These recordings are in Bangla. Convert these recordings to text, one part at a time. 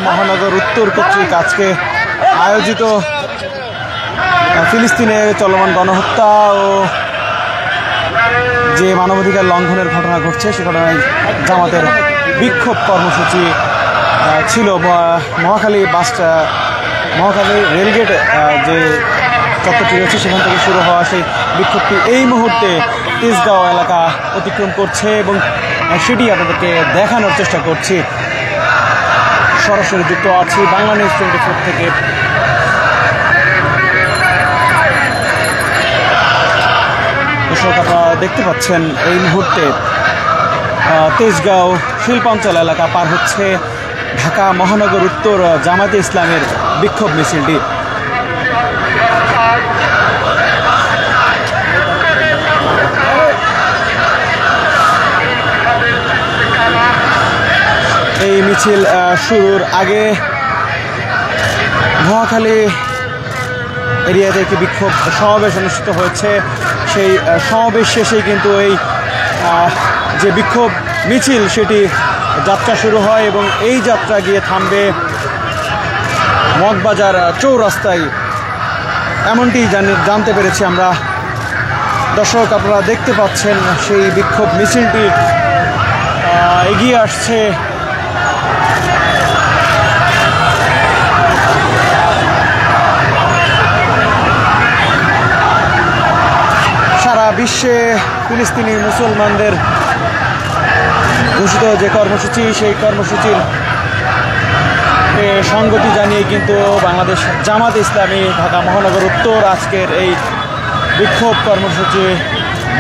মহানগর উত্তর কর্তৃক আজকে আয়োজিত ফিলিস্তিনে চলমান গণহত্যা ও যে মানবাধিকার লঙ্ঘনের ঘটনা ঘটছে সে ঘটনায় জামাতের বিক্ষোভ কর্মসূচি ছিল। মহাখালী মহাখালী রেলগেট যে চত্বরটি রয়েছে সেখান থেকে শুরু হওয়া সেই বিক্ষোভটি এই মুহূর্তে তেজগাঁও এলাকা অতিক্রম করছে এবং সেটি আপনাদেরকে দেখানোর চেষ্টা করছি। সরাসরি যুক্ত আছি বাংলা নিউজ 24 থেকে। দর্শক আপনারা দেখতে পাচ্ছেন এই মুহূর্তে তেজগাঁও শিল্পাঞ্চল এলাকা পার হচ্ছে ঢাকা মহানগর উত্তর জামায়াতে ইসলামের বিক্ষোভ মিছিলটি। এই মিছিল শুরুর আগে মহাখালী এরিয়াতে একটি বিক্ষোভ সমাবেশ অনুষ্ঠিত হয়েছে। সেই সমাবেশ শেষেই কিন্তু এই যে বিক্ষোভ মিছিল সেটি যাত্রা শুরু হয় এবং এই যাত্রা গিয়ে থামবে মগবাজার চৌরাস্তায়, এমনটি জানতে পেরেছি আমরা। দর্শক আপনারা দেখতে পাচ্ছেন সেই বিক্ষোভ মিছিলটি এগিয়ে আসছে সারা বিশ্বে ফিলিস্তিনি মুসলমানদের ঘোষিত যে কর্মসূচি সেই কর্মসূচির সংগতি জানিয়ে কিন্তু বাংলাদেশ জামাত ইসলামী ঢাকা মহানগর উত্তর আজকের এই বিক্ষোভ কর্মসূচি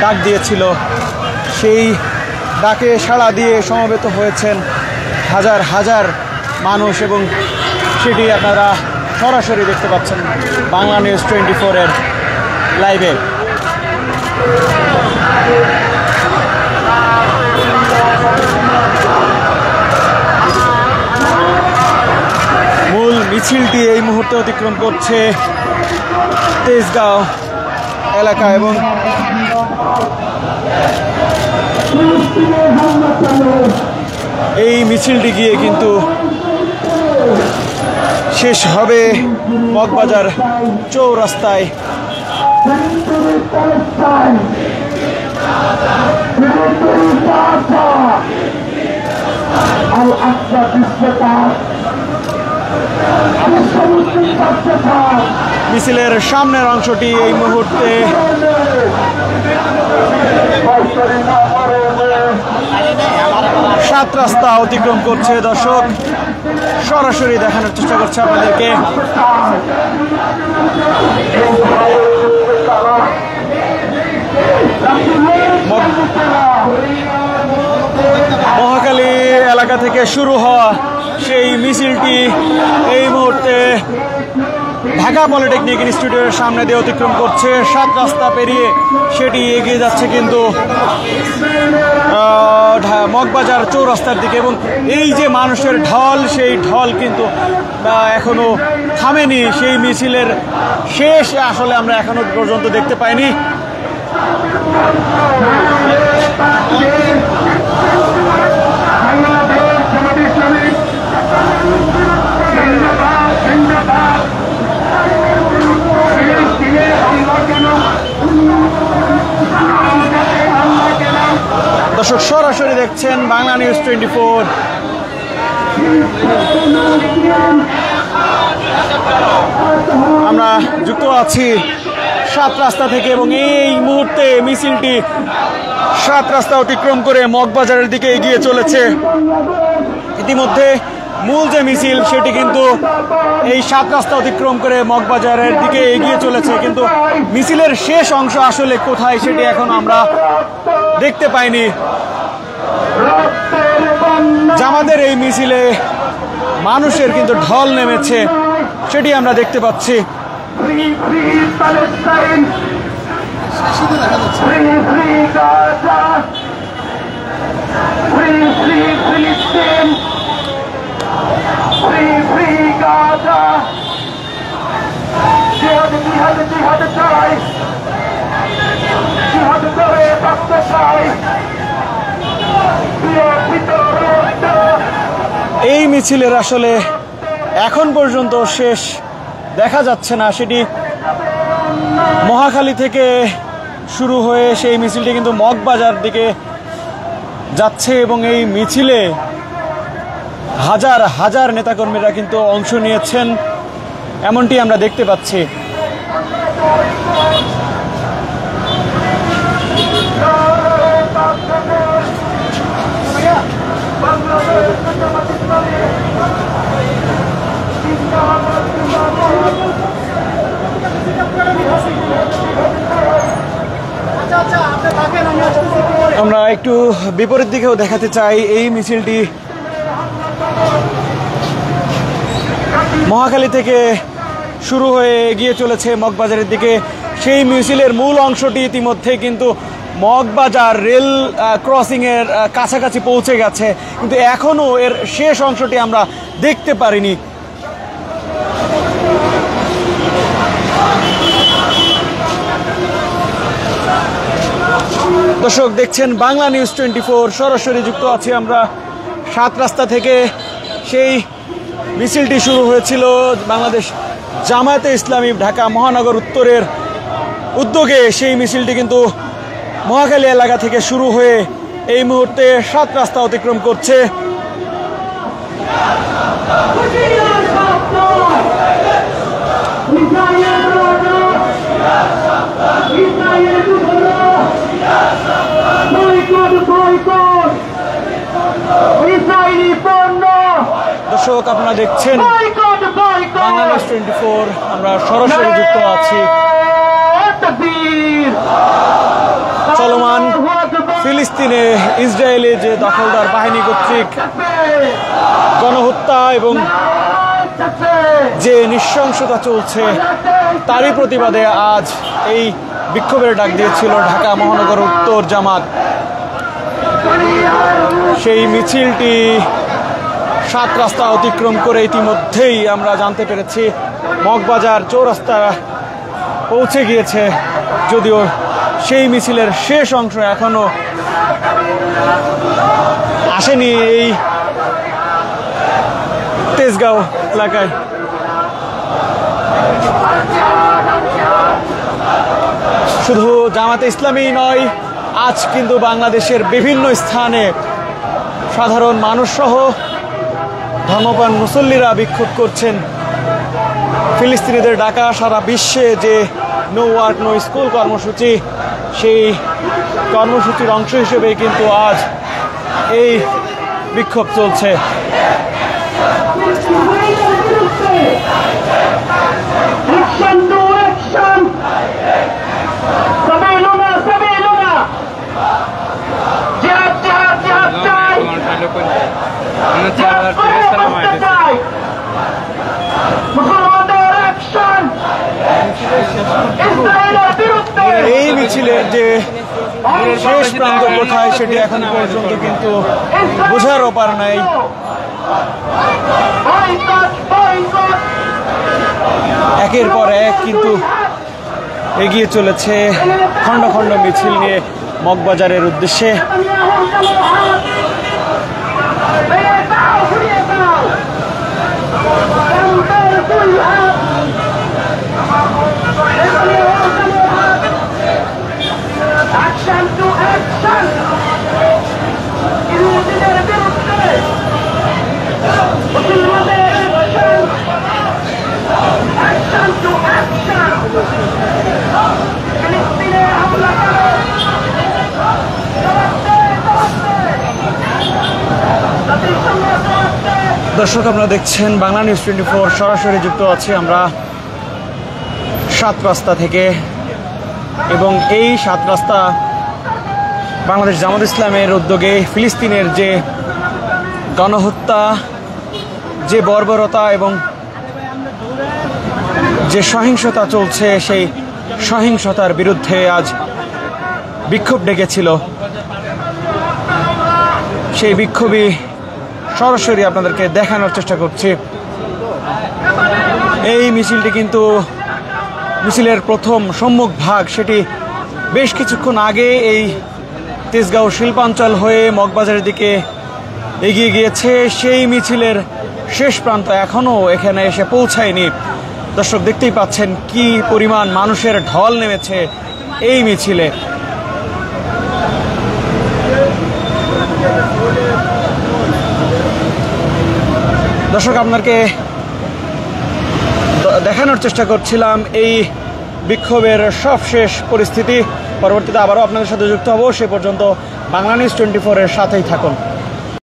ডাক দিয়েছিল। সেই ডাকে সাড়া দিয়ে সমবেত হয়েছেন হাজার হাজার মানুষ এবং সেটি আপনারা সরাসরি দেখতে পাচ্ছেন বাংলা নিউজ 24 এর লাইভে। মূল মিছিলটি এই মুহূর্তে অতিক্রম করছে তেজগাঁও এলাকা এবং এই মিছিলটি গিয়ে কিন্তু শেষ হবে মগবাজার চৌরাস্তায়। মিছিলের সামনের অংশটি এই মুহূর্তে সাত রাস্তা অতিক্রম করছে। দর্শক সরাসরি দেখানোর চেষ্টা করছে আপনাদেরকে। মহাখালী এলাকা থেকে শুরু হওয়া সেই মিছিলটি এই মুহূর্তে ঢাকা পলিটেকনিক ইনস্টিটিউটের সামনে দিয়ে অতিক্রম করছে। সাত রাস্তা পেরিয়ে সেটি এগিয়ে যাচ্ছে কিন্তু মগবাজার চৌরাস্তার দিকে এবং এই যে মানুষের ঢল সেই ঢল কিন্তু এখনো থামেনি। সেই মিছিলের শেষ আসলে আমরা এখনো পর্যন্ত দেখতে পাইনি। দর্শক সরাসরি দেখছেন বাংলা নিউজ 24। আমরা যুক্ত আছি সাত রাস্তা থেকে এবং এই মুহূর্তে মিছিলটি সাত রাস্তা অতিক্রম করে মগবাজারের দিকে এগিয়ে চলেছে। ইতিমধ্যে মূল যে মিছিল সেটি কিন্তু এই সাত রাস্তা অতিক্রম করে মগবাজারের দিকে এগিয়ে চলেছে, কিন্তু মিছিলের শেষ অংশ আসলে কোথায় সেটি এখন আমরা দেখতে পাইনি। জামাতের এই মিছিলে মানুষের কিন্তু ঢল নেমেছে সেটি আমরা দেখতে পাচ্ছি। এই মিছিলের আসলে এখন পর্যন্ত শেষ দেখা যাচ্ছে না। সেটি মহাখালী থেকে শুরু হয়ে সেই মিছিলটি কিন্তু মগবাজার দিকে যাচ্ছে এবং এই মিছিলে হাজার হাজার নেতাকর্মীরা কিন্তু অংশ নিয়েছেন, এমনটি আমরা দেখতে পাচ্ছি। আমরা একটু বিপরীত দিকেও দেখাতে চাই। এই মিছিলটি মহাখালী থেকে শুরু হয়ে এগিয়ে চলেছে মগবাজারের দিকে। সেই মিছিলের মূল অংশটি ইতিমধ্যে কিন্তু মগবাজার রেল ক্রসিংয়ের কাছাকাছি পৌঁছে গেছে, কিন্তু এখনও এর শেষ অংশটি আমরা দেখতে পারিনি। দর্শক দেখছেন বাংলা নিউজ 24, সরাসরি যুক্ত আছি আমরা 7 রাস্তা থেকে। সেই মিছিলটি শুরু হয়েছিল বাংলাদেশ জামায়াতে ইসলামী ঢাকা মহানগর উত্তরের উদ্যোগে। সেই মিছিলটি কিন্তু মহাখালী এলাকা থেকে শুরু হয়ে এই মুহূর্তে 7 রাস্তা অতিক্রম করছে। দর্শক আপনারা দেখছেন বাংলা নিউজ 24, আমরা সরাসরি যুক্ত আছি চলমান ফিলিস্তিনে ইসরায়েলে যে দখলদার বাহিনী কর্তৃক গণহত্যা এবং যে নৃশংসতা চলছে তারই প্রতিবাদে আজ এই বিক্ষোভের ডাক দিয়েছিল ঢাকা মহানগর উত্তর জামাত। সেই মিছিলটি 7 রাস্তা অতিক্রম করে ইতিমধ্যেই আমরা জানতে পেরেছি মগবাজার চৌরাস্তা পৌঁছে গিয়েছে, যদিও সেই মিছিলের শেষ অংশ এখনো আসেনি এই তেজগাঁও এলাকায়। শুধু জামাতে ইসলামী নয়, আজ কিন্তু বাংলাদেশের বিভিন্ন স্থানে সাধারণ মানুষ সহ ধর্মপ্রাণ মুসল্লিরা বিক্ষোভ করছেন। ফিলিস্তিনিদের ডাকা সারা বিশ্বে যে নো ওয়ার্ক নো স্কুল কর্মসূচি, সেই কর্মসূচির অংশ হিসেবে কিন্তু আজ এই বিক্ষোভ চলছে। এই মিছিলের যে শেষ প্রান্ত কোথায় সেটি এখন পর্যন্ত কিন্তু বোঝার ব্যাপার নাই। একের পর এক কিন্তু এগিয়ে চলেছে খণ্ড খণ্ড মিছিল নিয়ে মগবাজারের উদ্দেশ্যে। দর্শক আপনারা দেখছেন বাংলা নিউজ 24, সরাসরি যুক্ত আছি আমরা 7 রাস্তা থেকে, এবং এই 7 রাস্তা বাংলাদেশ জামাত ইসলামের উদ্যোগে ফিলিস্তিনের যে গণহত্যা, যে বর্বরতা এবং যে সহিংসতা চলছে, সেই সহিংসতার বিরুদ্ধে আজ বিক্ষোভ ডেকেছিল। সেই বিক্ষোভই সরাসরি আপনাদেরকে দেখানোর চেষ্টা করছি। এই মিছিলটি কিন্তু মিছিলের প্রথম সম্মুখ ভাগ সেটি বেশ কিছুক্ষণ আগে এই তেজগাঁও শিল্পাঞ্চল হয়ে মগবাজারের দিকে এগিয়ে গিয়েছে। সেই মিছিলের শেষ প্রান্ত এখনও এখানে এসে পৌঁছায়নি। দর্শক দেখতেই পাচ্ছেন কি পরিমাণ মানুষের ঢল নেমেছে এই মিছিলে। দর্শক আপনাকে দেখানোর চেষ্টা করছিলাম এই বিক্ষোভের সবশেষ পরিস্থিতি। পরবর্তীতে আবারও আপনাদের সাথে যুক্ত হব। সে পর্যন্ত বাংলা নিউজ 24-এর সাথেই থাকুন।